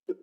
The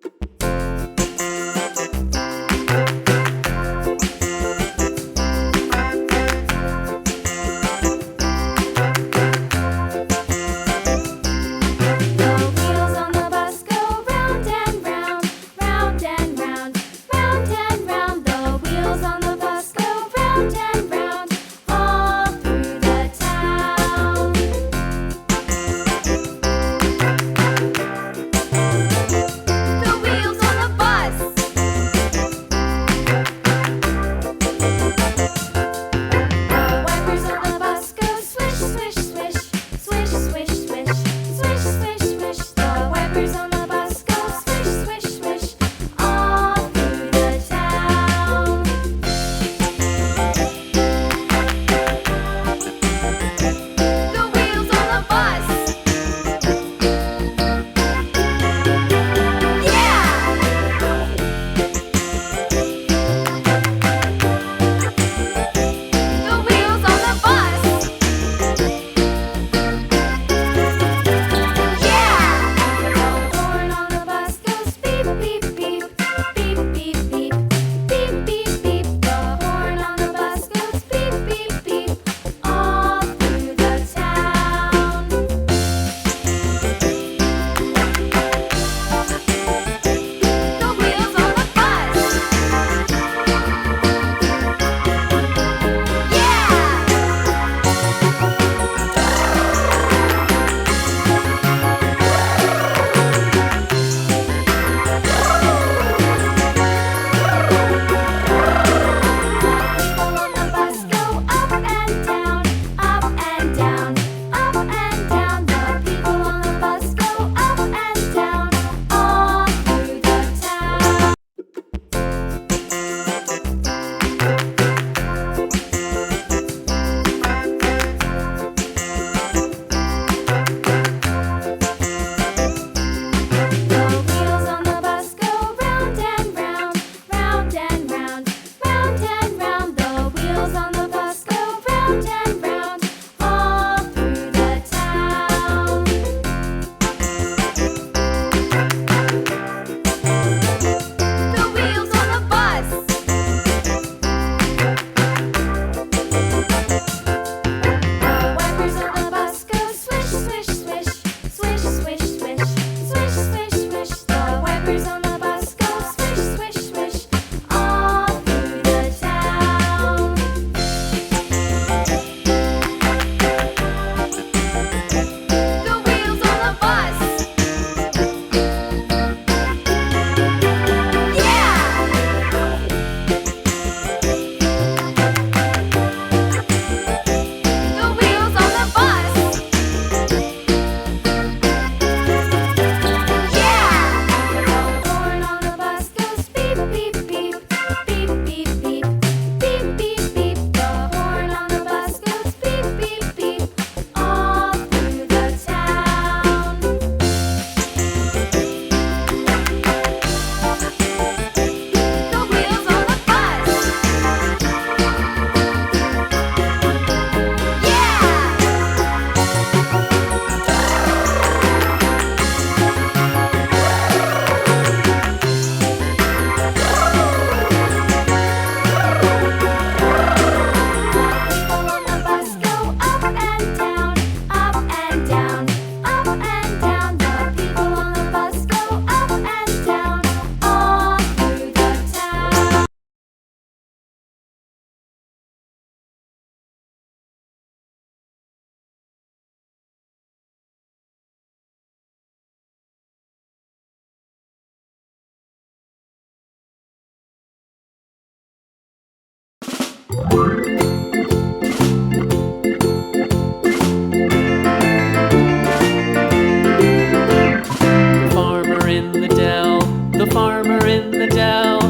farmer in the dell, the farmer in the dell.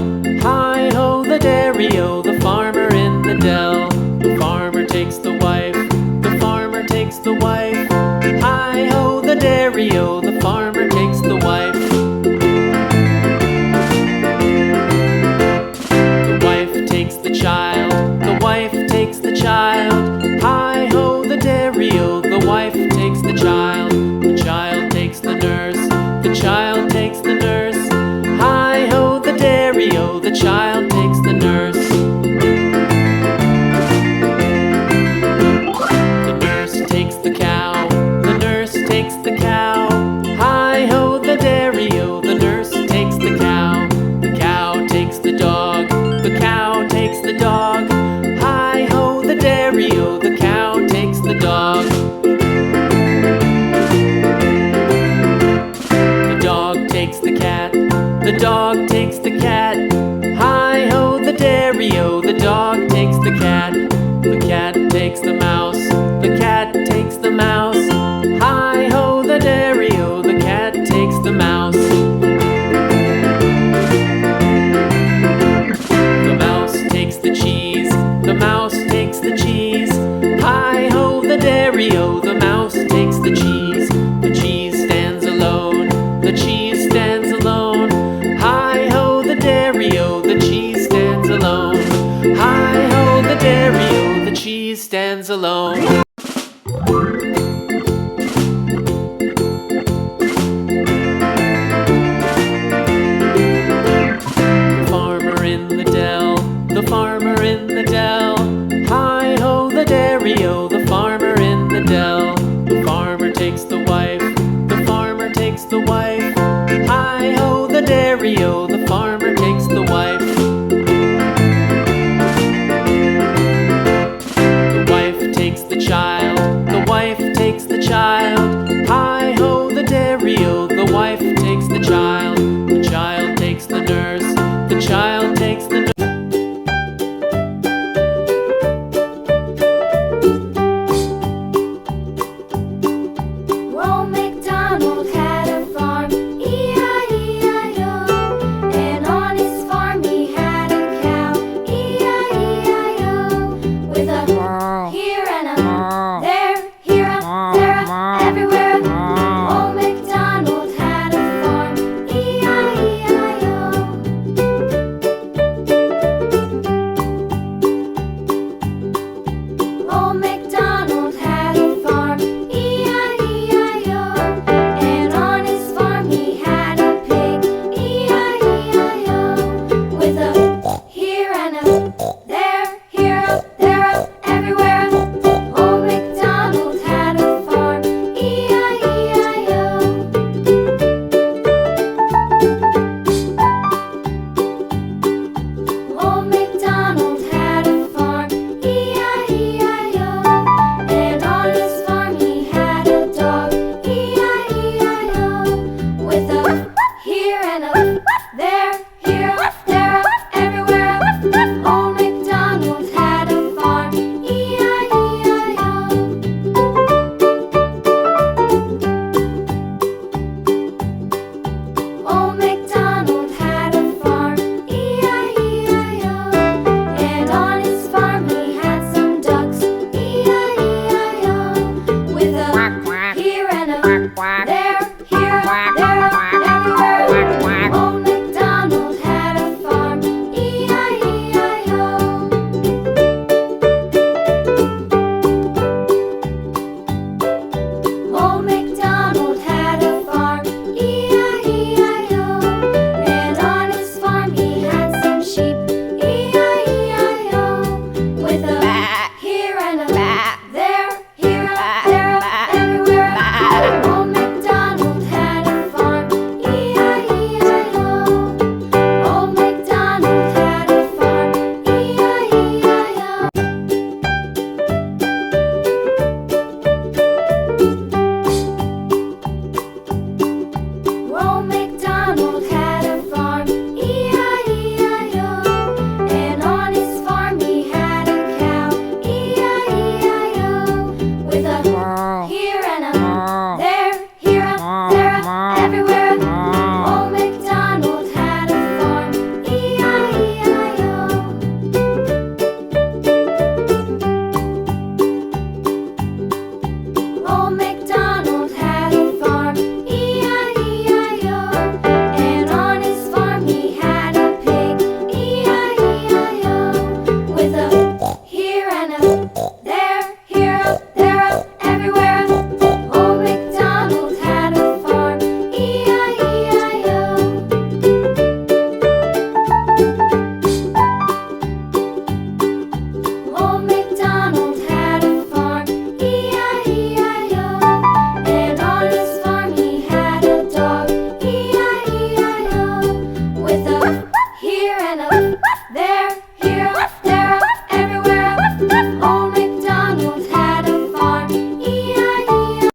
Hi-ho the dairy-o, the farmer in the dell. The farmer takes the wife, the farmer takes the wife. Hi-ho the dairy-o, the farmer takes the wife. The wife takes the child, the wife takes the child. Hi-ho the dairy-o, the wife takes the child. The child takes the nurse, the child takes the nurse. child takes the nurse. The nurse takes the cow. The nurse takes the cow. Hi-ho the dairy-o, the nurse takes the cow. The cow takes the dog. The cow takes the dog. Hi-ho the dairy-o, the cow takes the dog. The dog takes the cat. The dog takes the cat. Hi-ho the dairy-o, the dog takes the cat. The cat takes the mouse. The cat takes the mouse. Hi-ho the dairy-o, the cat takes the mouse. The mouse takes the cheese. The mouse takes the cheese. Hi-ho the dairy-o, the mouse takes the cheese. The cheese stands alone. The cheese stands alone. Hi-ho the dairy-o, the cheese stands alone. Hi-ho the dairy-o, the cheese stands alone. The farmer in the dell. The farmer in the dell. Hi-ho the dairy-o, the farmer in the dell. The farmer takes the wife. The farmer takes the wife. Hi-ho the dairy-o, the farmer